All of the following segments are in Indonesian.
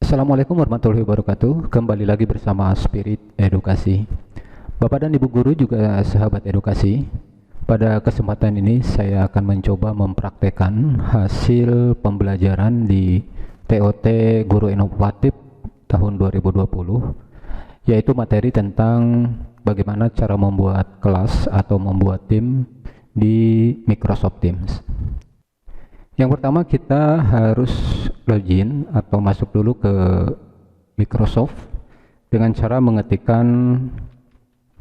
Assalamualaikum warahmatullahi wabarakatuh. Kembali lagi bersama Spirit Edukasi. Bapak dan Ibu guru juga sahabat edukasi. Pada kesempatan ini saya akan mencoba mempraktekkan hasil pembelajaran di TOT Guru Inovatif tahun 2020, yaitu materi tentang bagaimana cara membuat kelas atau membuat tim di Microsoft Teams. Yang pertama kita harus login atau masuk dulu ke Microsoft dengan cara mengetikkan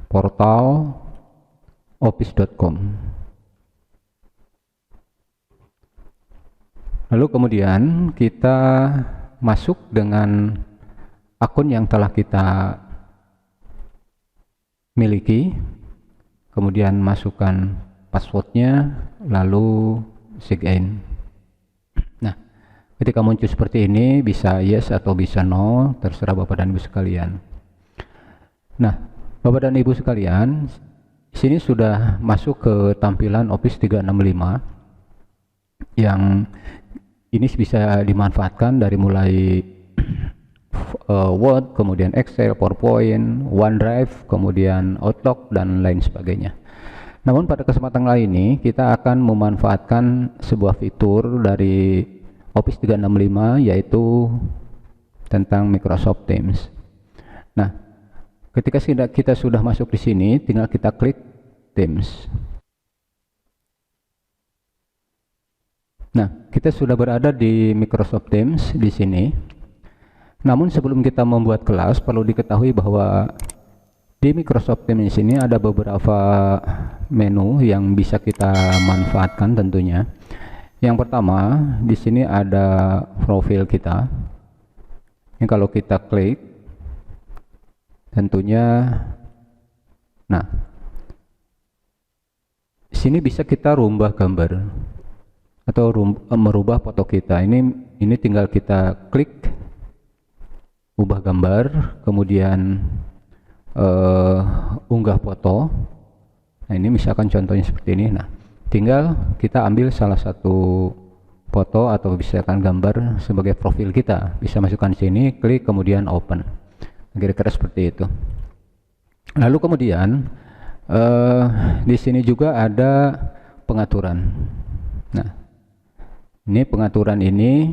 portal office.com. Lalu kemudian kita masuk dengan akun yang telah kita miliki, kemudian masukkan passwordnya, lalu sign in. Ketika muncul seperti ini, bisa yes atau bisa no, terserah Bapak dan Ibu sekalian. Nah, Bapak dan Ibu sekalian, sini sudah masuk ke tampilan Office 365 yang ini bisa dimanfaatkan dari mulai Word, kemudian Excel, PowerPoint, OneDrive, kemudian Outlook, dan lain sebagainya. Namun pada kesempatan kali ini kita akan memanfaatkan sebuah fitur dari Office 365, yaitu tentang Microsoft Teams. Nah, ketika kita sudah masuk di sini, tinggal kita klik Teams. Nah, kita sudah berada di Microsoft Teams di sini. Namun sebelum kita membuat kelas, perlu diketahui bahwa di Microsoft Teams ini ada beberapa menu yang bisa kita manfaatkan tentunya. Yang pertama, di sini ada profil kita. Ini kalau kita klik, tentunya, nah, sini bisa kita rubah gambar atau merubah foto kita. Ini tinggal kita klik, ubah gambar, kemudian unggah foto. Nah, ini misalkan contohnya seperti ini. Nah, tinggal kita ambil salah satu foto atau misalkan gambar sebagai profil kita, bisa masukkan sini, klik, kemudian open. Kira-kira seperti itu. Lalu kemudian di sini juga ada pengaturan. Nah, ini pengaturan ini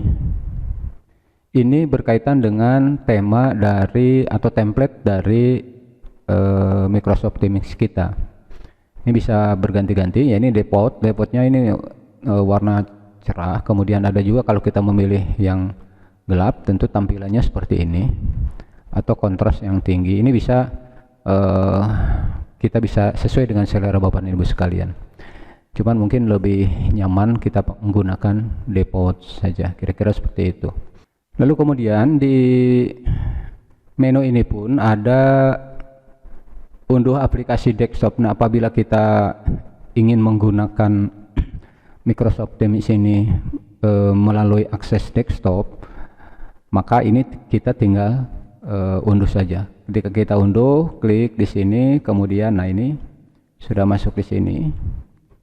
berkaitan dengan tema dari atau template dari Microsoft Teams kita. Ini bisa berganti-ganti, ya. Ini defaultnya ini warna cerah. Kemudian ada juga kalau kita memilih yang gelap, tentu tampilannya seperti ini, atau kontras yang tinggi. Ini bisa kita bisa sesuai dengan selera Bapak dan Ibu sekalian. Cuman mungkin lebih nyaman kita menggunakan default saja, kira-kira seperti itu. Lalu kemudian di menu ini pun ada unduh aplikasi desktop. Nah, apabila kita ingin menggunakan Microsoft Teams ini melalui akses desktop, maka ini kita tinggal unduh saja. Ketika kita unduh, klik di sini, kemudian nah ini sudah masuk di sini.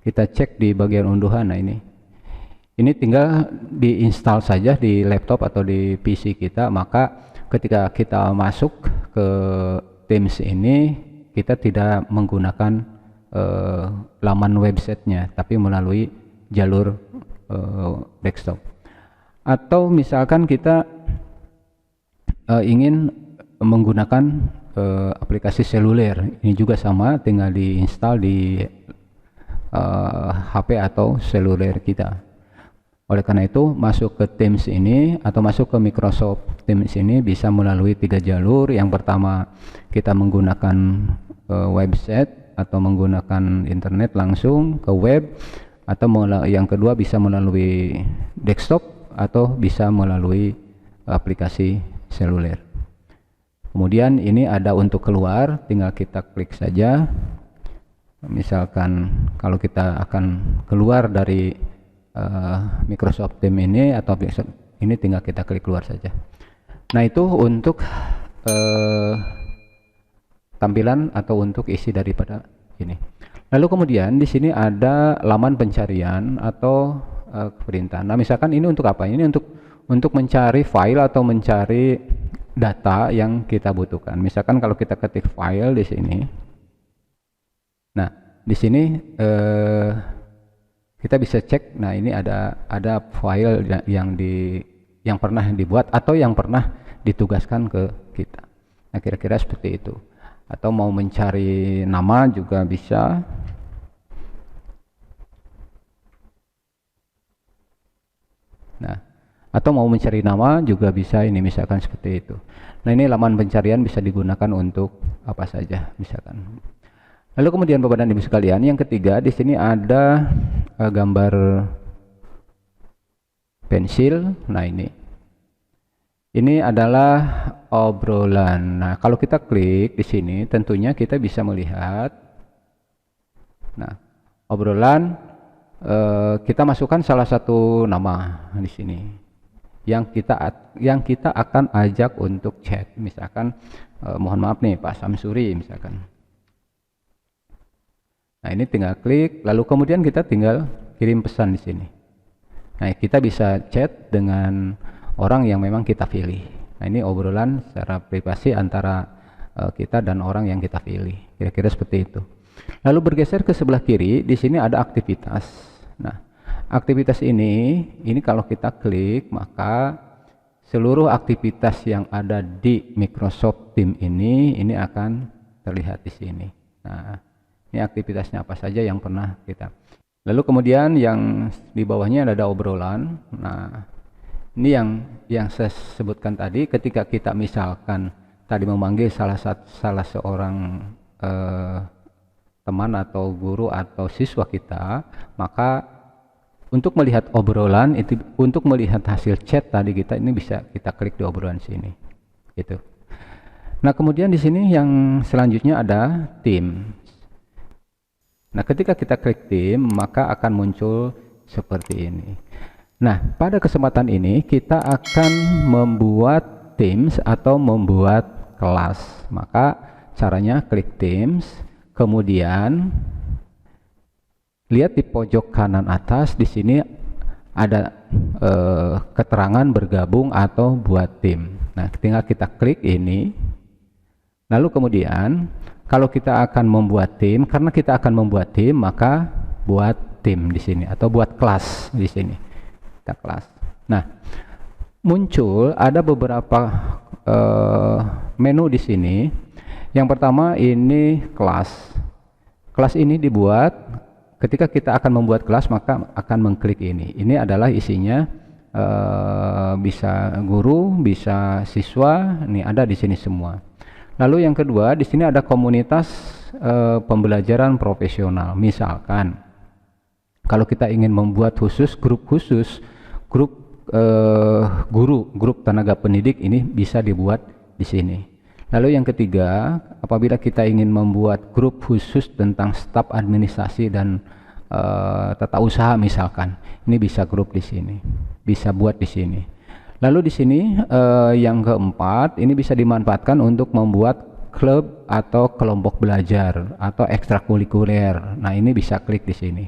Kita cek di bagian unduhan. Nah, ini tinggal diinstal saja di laptop atau di PC kita. Maka ketika kita masuk ke Teams ini, kita tidak menggunakan laman websitenya, tapi melalui jalur desktop. Atau misalkan kita ingin menggunakan aplikasi seluler, ini juga sama, tinggal diinstal di HP atau seluler kita. Oleh karena itu, masuk ke Teams ini atau masuk ke Microsoft Teams ini bisa melalui 3 jalur. Yang pertama, kita menggunakan website atau menggunakan internet langsung ke web, atau yang kedua bisa melalui desktop atau bisa melalui aplikasi seluler. Kemudian ini ada untuk keluar, tinggal kita klik saja. Misalkan kalau kita akan keluar dari Microsoft Teams ini atau ini, tinggal kita klik keluar saja. Nah, itu untuk tampilan atau untuk isi daripada ini. Lalu kemudian di sini ada laman pencarian atau perintah. Nah, misalkan ini untuk apa? Ini untuk mencari file atau mencari data yang kita butuhkan. Misalkan kalau kita ketik file di sini, nah di sini kita bisa cek. Nah ini ada file yang pernah dibuat atau yang pernah ditugaskan ke kita. Nah kira-kira seperti itu. Atau mau mencari nama juga bisa. Nah, atau mau mencari nama juga bisa, ini misalkan seperti itu. Nah ini laman pencarian bisa digunakan untuk apa saja misalkan. Lalu kemudian Bapak dan Ibu sekalian, yang ketiga di sini ada gambar pensil. Nah ini adalah obrolan. Nah, kalau kita klik di sini, tentunya kita bisa melihat. Nah, obrolan kita masukkan salah satu nama di sini yang kita akan ajak untuk chat. Misalkan mohon maaf nih Pak Samsuri misalkan. Nah, ini tinggal klik, lalu kemudian kita tinggal kirim pesan di sini. Nah, kita bisa chat dengan orang yang memang kita pilih. Nah ini obrolan secara privasi antara kita dan orang yang kita pilih. Kira-kira seperti itu. Lalu bergeser ke sebelah kiri, di sini ada aktivitas. Nah aktivitas ini kalau kita klik maka seluruh aktivitas yang ada di Microsoft Teams ini akan terlihat di sini. Nah ini aktivitasnya apa saja yang pernah kita. Lalu kemudian yang di bawahnya ada obrolan. Nah ini yang saya sebutkan tadi, ketika kita misalkan tadi memanggil salah seorang teman atau guru atau siswa kita, maka untuk melihat obrolan itu, untuk melihat hasil chat tadi kita, ini bisa kita klik di obrolan sini. Gitu. Nah kemudian di sini yang selanjutnya ada tim. Nah ketika kita klik tim maka akan muncul seperti ini. Nah, pada kesempatan ini kita akan membuat Teams atau membuat kelas. Maka caranya klik Teams, kemudian lihat di pojok kanan atas di sini ada keterangan bergabung atau buat tim. Nah, tinggal kita klik ini. Lalu kemudian kalau kita akan membuat tim, karena kita akan membuat tim, maka buat tim di sini atau buat kelas di sini. Kelas. Nah, muncul ada beberapa menu di sini. Yang pertama ini kelas. Kelas ini dibuat ketika kita akan membuat kelas maka akan mengklik ini. Ini adalah isinya bisa guru, bisa siswa. Ini ada di sini semua. Lalu yang kedua di sini ada komunitas pembelajaran profesional. Misalkan kalau kita ingin membuat grup khusus, grup guru, grup tenaga pendidik, ini bisa dibuat di sini. Lalu yang ketiga, apabila kita ingin membuat grup khusus tentang staf administrasi dan tata usaha misalkan, ini bisa grup di sini, bisa buat di sini. Lalu di sini yang keempat, ini bisa dimanfaatkan untuk membuat klub atau kelompok belajar atau ekstrakurikuler. Nah ini bisa klik di sini.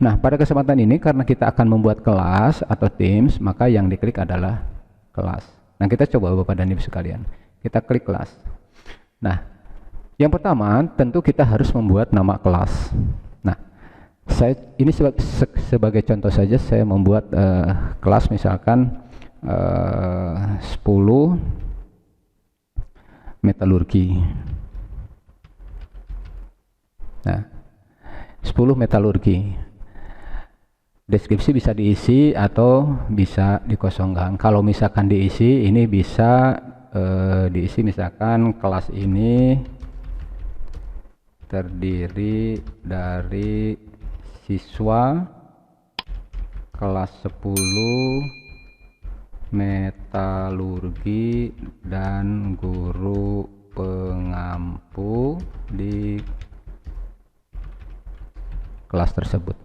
Nah, pada kesempatan ini karena kita akan membuat kelas atau Teams, maka yang diklik adalah kelas. Nah, kita coba Bapak dan Ibu sekalian. Kita klik kelas. Nah, yang pertama tentu kita harus membuat nama kelas. Nah, ini sebagai contoh saja saya membuat kelas misalkan 10 metalurgi. Nah, 10 metalurgi. Deskripsi bisa diisi atau bisa dikosongkan. Kalau misalkan diisi, ini bisa diisi misalkan kelas ini terdiri dari siswa kelas 10 metalurgi dan guru pengampu di kelas tersebut.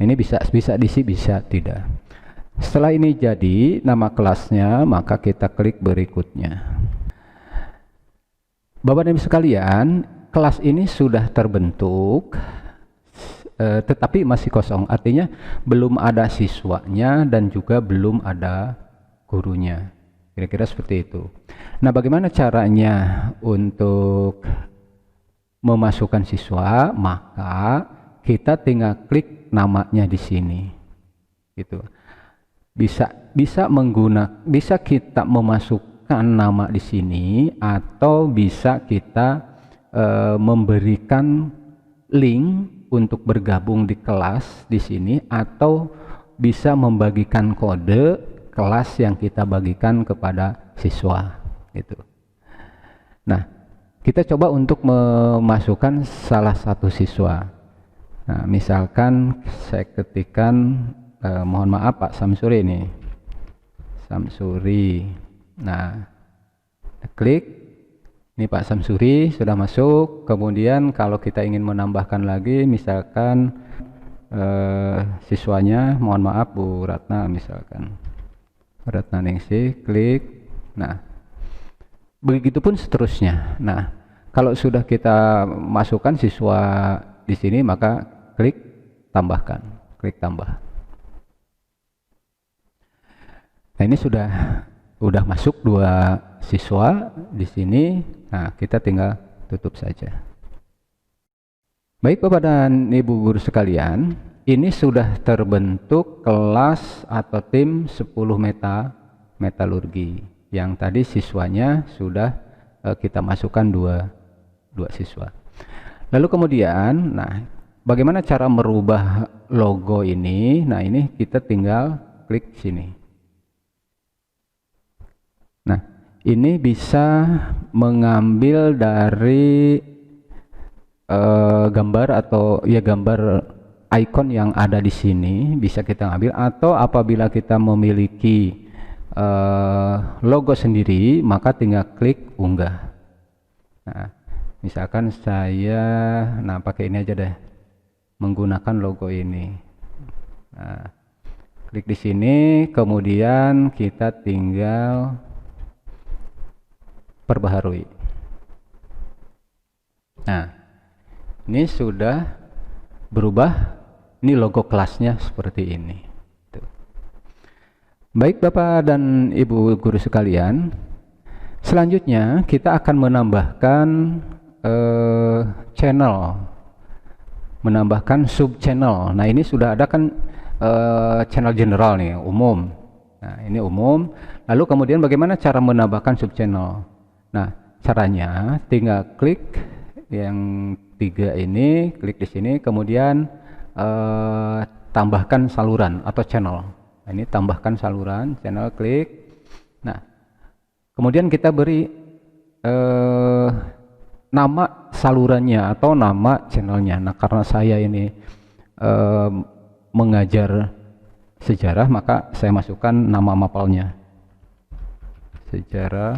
Ini bisa diisi, bisa tidak. Setelah ini jadi nama kelasnya, maka kita klik berikutnya. Bapak dan Ibu sekalian, kelas ini sudah terbentuk tetapi masih kosong, artinya belum ada siswanya dan juga belum ada gurunya. Kira-kira seperti itu. Nah, bagaimana caranya untuk memasukkan siswa? Maka kita tinggal klik namanya di sini. Gitu. Bisa kita memasukkan nama di sini, atau bisa kita memberikan link untuk bergabung di kelas di sini, atau bisa membagikan kode kelas yang kita bagikan kepada siswa gitu. Nah, kita coba untuk memasukkan salah satu siswa. Nah, misalkan saya ketikkan mohon maaf Pak Samsuri ini, Samsuri. Nah, klik. Ini Pak Samsuri sudah masuk. Kemudian kalau kita ingin menambahkan lagi, misalkan siswanya, mohon maaf Bu Ratna, misalkan Ratna Ningsih, klik. Nah, begitupun seterusnya. Nah, kalau sudah kita masukkan siswa di sini, maka klik tambahkan, klik tambah. Nah, ini sudah masuk 2 siswa di sini. Nah, kita tinggal tutup saja. Baik Bapak dan Ibu guru sekalian, ini sudah terbentuk kelas atau tim 10 metalurgi. Yang tadi siswanya sudah kita masukkan 2 siswa. Lalu kemudian, nah, bagaimana cara merubah logo ini? Nah, ini kita tinggal klik sini. Nah, ini bisa mengambil dari gambar atau ya gambar icon yang ada di sini, bisa kita ambil, atau apabila kita memiliki logo sendiri, maka tinggal klik unggah. Nah, misalkan saya pakai ini aja deh, menggunakan logo ini. Nah, klik di sini, kemudian kita tinggal perbaharui. Nah, ini sudah berubah. Ini logo kelasnya seperti ini. Tuh. Baik Bapak dan Ibu guru sekalian, selanjutnya kita akan menambahkan channel, menambahkan sub channel. Nah, ini sudah ada kan channel general nih, umum. Nah, ini umum. Lalu kemudian bagaimana cara menambahkan sub channel? Nah, caranya tinggal klik yang 3 ini, klik di sini, kemudian tambahkan saluran atau channel. Nah, ini tambahkan saluran, channel, klik. Nah, kemudian kita beri nama salurannya atau nama channelnya. Nah, karena saya ini mengajar sejarah, maka saya masukkan nama mapelnya, Sejarah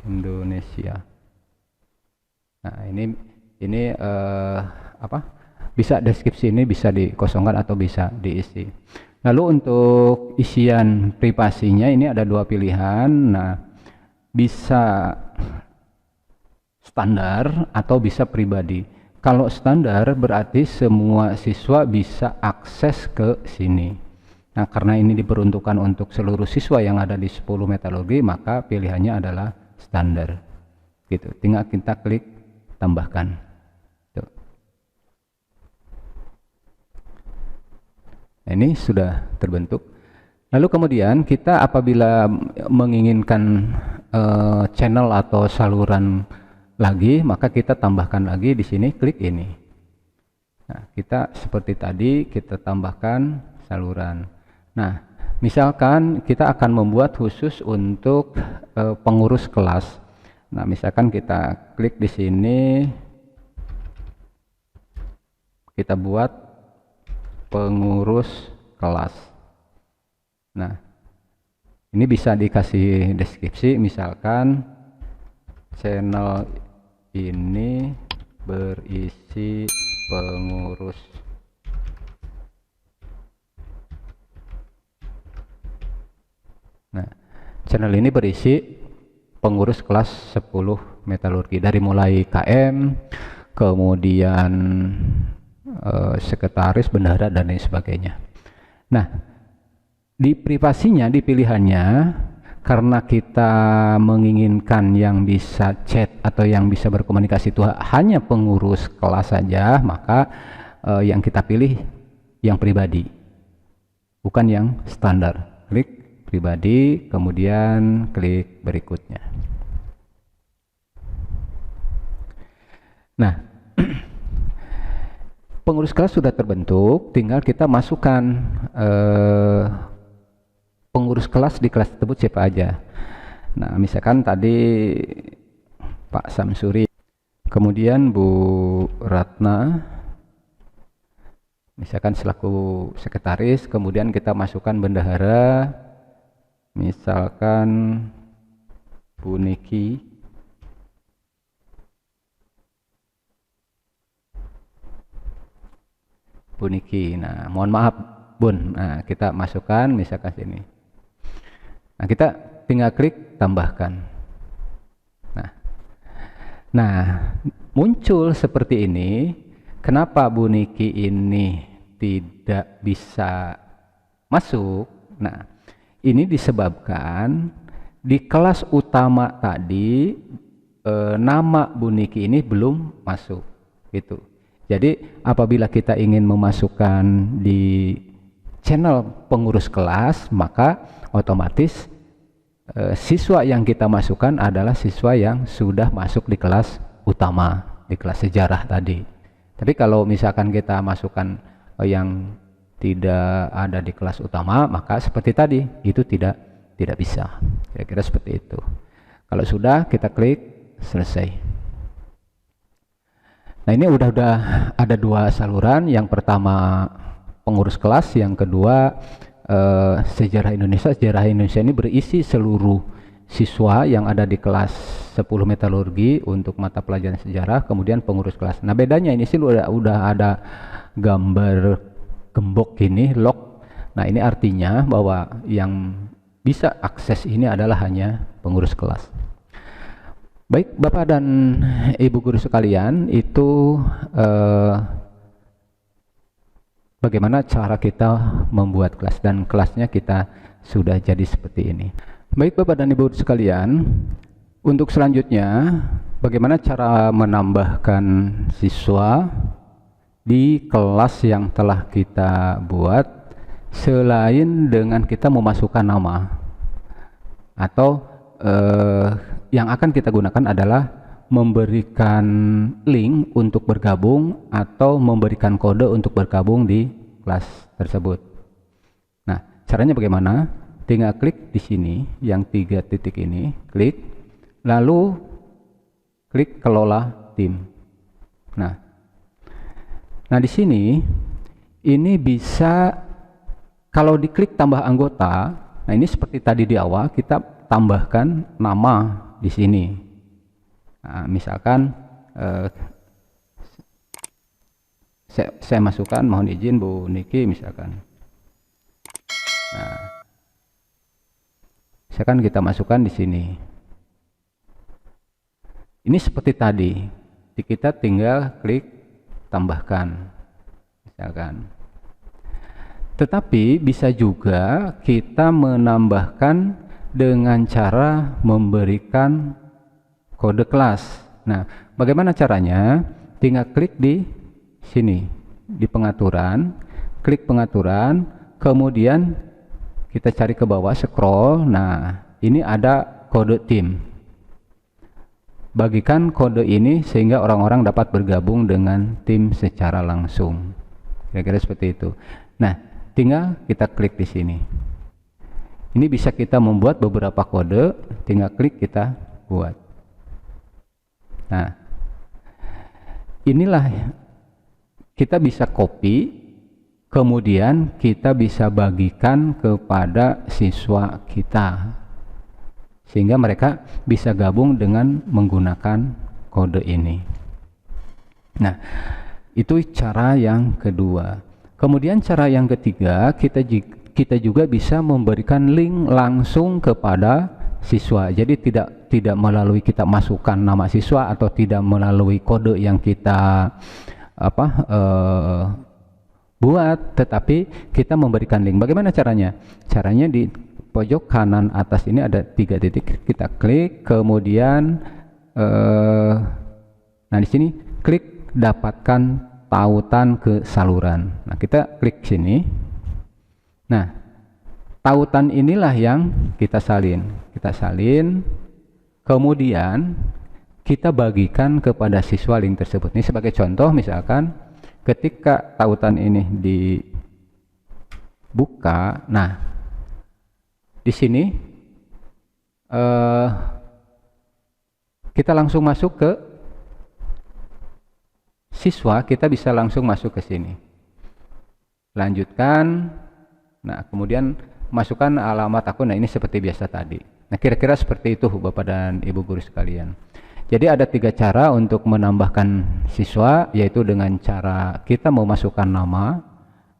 Indonesia. Nah, ini bisa deskripsi ini bisa dikosongkan atau bisa diisi. Lalu untuk isian privasinya ini ada 2 pilihan. Nah, bisa standar atau bisa pribadi. Kalau standar berarti semua siswa bisa akses ke sini. Nah, karena ini diperuntukkan untuk seluruh siswa yang ada di 10 metalurgi, maka pilihannya adalah standar. Gitu. Tinggal kita klik tambahkan. Tuh. Nah, ini sudah terbentuk. Lalu kemudian kita apabila menginginkan channel atau saluran lagi, maka kita tambahkan lagi di sini, klik ini. Nah, kita seperti tadi kita tambahkan saluran. Nah, misalkan kita akan membuat khusus untuk pengurus kelas. Nah, misalkan kita klik di sini, kita buat pengurus kelas. Nah, ini bisa dikasih deskripsi, misalkan channel ini berisi pengurus. Nah, channel ini berisi pengurus kelas 10 metalurgi, dari mulai KM, kemudian sekretaris, bendahara, dan lain sebagainya. Nah, di privasinya, di pilihannya, karena kita menginginkan yang bisa chat atau yang bisa berkomunikasi itu hanya pengurus kelas saja, maka yang kita pilih yang pribadi, bukan yang standar. Klik pribadi, kemudian klik berikutnya. Nah, pengurus kelas sudah terbentuk, tinggal kita masukkan pengurus kelas di kelas tersebut siapa aja. Nah, misalkan tadi Pak Samsuri, kemudian Bu Ratna, misalkan selaku sekretaris, kemudian kita masukkan bendahara, misalkan Bu Niki, Bu Niki. Nah, mohon maaf Bun. Nah, kita masukkan misalkan sini. Nah, kita tinggal klik tambahkan. Nah, muncul seperti ini. Kenapa Bu Niki ini tidak bisa masuk? Nah, ini disebabkan di kelas utama tadi nama Bu Niki ini belum masuk, gitu. Jadi apabila kita ingin memasukkan di channel pengurus kelas, maka otomatis siswa yang kita masukkan adalah siswa yang sudah masuk di kelas utama, di kelas sejarah tadi. Tapi kalau misalkan kita masukkan yang tidak ada di kelas utama, maka seperti tadi itu tidak bisa. Kira-kira seperti itu. Kalau sudah, kita klik selesai. Nah, ini udah ada dua saluran. Yang pertama pengurus kelas, yang kedua sejarah Indonesia. Sejarah Indonesia ini berisi seluruh siswa yang ada di kelas 10 metalurgi untuk mata pelajaran sejarah, kemudian pengurus kelas. Nah, bedanya ini sih udah ada gambar gembok ini, lock. Nah, ini artinya bahwa yang bisa akses ini adalah hanya pengurus kelas. Baik, Bapak dan Ibu guru sekalian, itu bagaimana cara kita membuat kelas, dan kelasnya kita sudah jadi seperti ini. Baik, Bapak dan Ibu sekalian, untuk selanjutnya bagaimana cara menambahkan siswa di kelas yang telah kita buat selain dengan kita memasukkan nama, atau yang akan kita gunakan adalah memberikan link untuk bergabung atau memberikan kode untuk bergabung di kelas tersebut. Nah, caranya bagaimana? Tinggal klik di sini yang 3 titik ini, klik, lalu klik kelola tim. Nah, di sini ini bisa, kalau diklik tambah anggota, nah ini seperti tadi di awal kita tambahkan nama di sini. Nah, misalkan saya masukkan, mohon izin Bu Niki misalkan. Nah, misalkan kita masukkan di sini. Ini seperti tadi, kita tinggal klik tambahkan misalkan. Tetapi bisa juga kita menambahkan dengan cara memberikan kode kelas. Nah, bagaimana caranya? Tinggal klik di sini, di pengaturan, klik pengaturan, kemudian kita cari ke bawah, scroll. Nah, ini ada kode tim. Bagikan kode ini sehingga orang-orang dapat bergabung dengan tim secara langsung. Kira-kira seperti itu. Nah, tinggal kita klik di sini. Ini bisa kita membuat beberapa kode, tinggal klik kita buat. Nah, inilah kita bisa copy, kemudian kita bisa bagikan kepada siswa kita, sehingga mereka bisa gabung dengan menggunakan kode ini. Nah, itu cara yang kedua. Kemudian cara yang ketiga, kita juga bisa memberikan link langsung kepada siswa. Jadi tidak melalui kita masukkan nama siswa atau tidak melalui kode yang kita buat, tetapi kita memberikan link. Bagaimana caranya? Caranya di pojok kanan atas ini ada 3 titik, kita klik, kemudian nah di sini klik dapatkan tautan ke saluran. Nah, kita klik sini. Nah, tautan inilah yang kita salin. Kemudian kita bagikan kepada siswa link tersebut. Ini sebagai contoh, misalkan ketika tautan ini dibuka, nah di sini kita langsung masuk ke siswa, kita bisa langsung masuk ke sini, lanjutkan. Nah, kemudian masukkan alamat akun. Nah, ini seperti biasa tadi. Nah, kira-kira seperti itu Bapak dan Ibu guru sekalian. Jadi ada 3 cara untuk menambahkan siswa, yaitu dengan cara kita memasukkan nama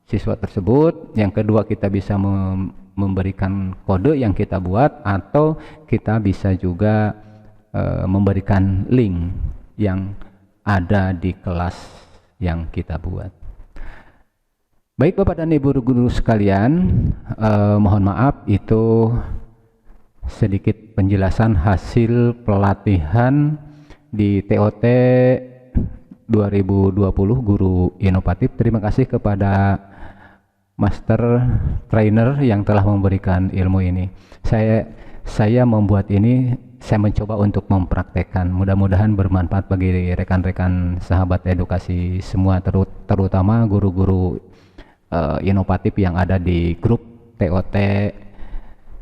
siswa tersebut. Yang kedua, kita bisa memberikan kode yang kita buat, atau kita bisa juga memberikan link yang ada di kelas yang kita buat. Baik Bapak dan Ibu guru sekalian, mohon maaf itu sedikit penjelasan hasil pelatihan di TOT 2020 Guru Inovatif. Terima kasih kepada Master Trainer yang telah memberikan ilmu ini. Saya membuat ini, saya mencoba untuk mempraktekkan. Mudah-mudahan bermanfaat bagi rekan-rekan sahabat edukasi semua, terutama guru-guru inovatif yang ada di grup TOT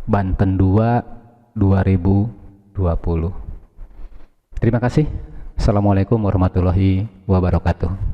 Banten 2 2020. Terima kasih. Assalamualaikum warahmatullahi wabarakatuh.